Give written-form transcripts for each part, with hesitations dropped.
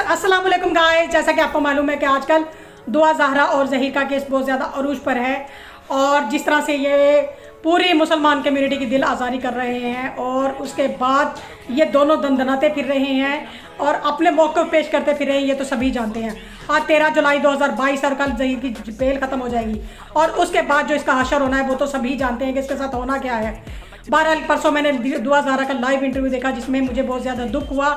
अस्सलाम वालेकुम गाइस, जैसा कि आपको मालूम है कि आजकल दुआ ज़हरा और ज़हीर का केस बहुत ज़्यादा अरूज पर है और जिस तरह से ये पूरी मुसलमान कम्युनिटी की दिल आज़ारी कर रहे हैं और उसके बाद ये दोनों दंदनाते फिर रहे हैं और अपने मौक़िफ़ पेश करते फिर रहे हैं, ये तो सभी जानते हैं। आज 13 जुलाई 2022 और कल ज़हीर की बेल ख़त्म हो जाएगी और उसके बाद जो इसका हशर होना है वो तो सभी जानते हैं कि इसके साथ होना क्या है। बहरहाल परसों मैंने दुआ ज़हरा का लाइव इंटरव्यू देखा जिसमें मुझे बहुत ज़्यादा दुख हुआ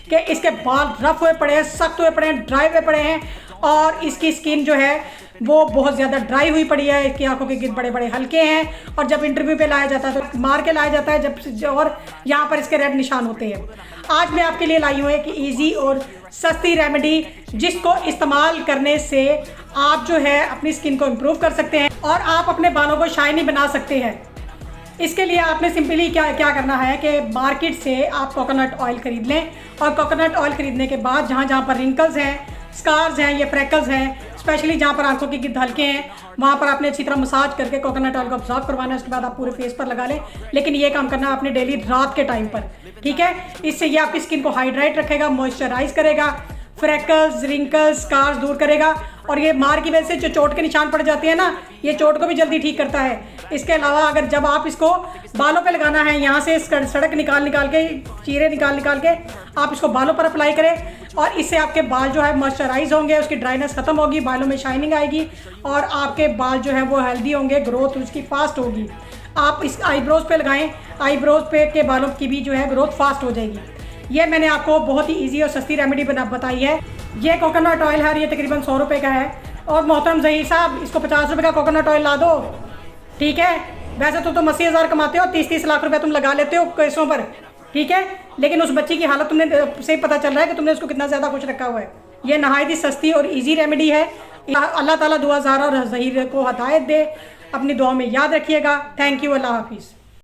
कि इसके बाल रफ़ हुए पड़े हैं, सख्त हुए पड़े हैं, ड्राई हुए पड़े हैं और इसकी स्किन जो है वो बहुत ज़्यादा ड्राई हुई पड़ी है। इसकी आंखों के गिर बड़े बड़े हल्के हैं और जब इंटरव्यू पे लाया जाता है तो मार के लाया जाता है जब और यहाँ पर इसके रेड निशान होते हैं। आज मैं आपके लिए लाई हूँ एक ईजी और सस्ती रेमेडी जिसको इस्तेमाल करने से आप जो है अपनी स्किन को इम्प्रूव कर सकते हैं और आप अपने बालों को शाइनी बना सकते हैं। इसके लिए आपने सिंपली क्या करना है कि मार्केट से आप कोकोनट ऑयल ख़रीद लें और कोकोनट ऑयल ख़रीदने के बाद जहाँ पर रिंकल्स हैं, स्कार्स हैं, ये फ्रैकल्स हैं, स्पेशली जहाँ पर आंखों के गिद्ध हल्के हैं, वहाँ पर आपने अच्छी तरह मसाज करके कोकोनट ऑयल को ऑब्जॉर्व करवाना है। उसके बाद आप पूरे फेस पर लगा लें, लेकिन ये काम करना है आपने डेली रात के टाइम पर, ठीक है। इससे ये आपकी स्किन को हाइड्रेट रखेगा, मॉइस्चराइज करेगा, फ्रैकल्स, रिंकल्स, स्कार्स दूर करेगा और ये मार की वजह से जो चोट के निशान पड़ जाते हैं ना, ये चोट को भी जल्दी ठीक करता है। इसके अलावा अगर जब आप इसको बालों पे लगाना है, यहाँ से सड़क निकाल के चीरे निकाल के आप इसको बालों पर अप्लाई करें और इससे आपके बाल जो है मॉइस्चराइज होंगे, उसकी ड्राइनेस ख़त्म होगी, बालों में शाइनिंग आएगी और आपके बाल जो है वो हेल्दी होंगे, ग्रोथ उसकी फास्ट होगी। आप इस आईब्रोज़ पे लगाएं, आईब्रोज़ पे के बालों की भी जो है ग्रोथ फास्ट हो जाएगी। ये मैंने आपको बहुत ही इजी और सस्ती रेमेडी बताई है। ये कोकोनट ऑयल है, ये तकरीबन 100 रुपये का है और मोहतरम ज़हीर साहब इसको 50 रुपये का कोकोनट ऑयल ला दो, ठीक है। वैसे तो तुम 80,000 कमाते हो, 30-30 लाख रुपए तुम लगा लेते हो केसों पर, ठीक है, लेकिन उस बच्ची की हालत तुमने से पता चल रहा है कि तुमने उसको कितना ज़्यादा खुश रखा हुआ है। ये नहायत ही सस्ती और ईजी रेमेडी है। अल्लाह ताला दुआ ज़हरा और ज़हीर को हिदायत दे। अपनी दुआ में याद रखिएगा। थैंक यू, अल्लाह हाफिज़।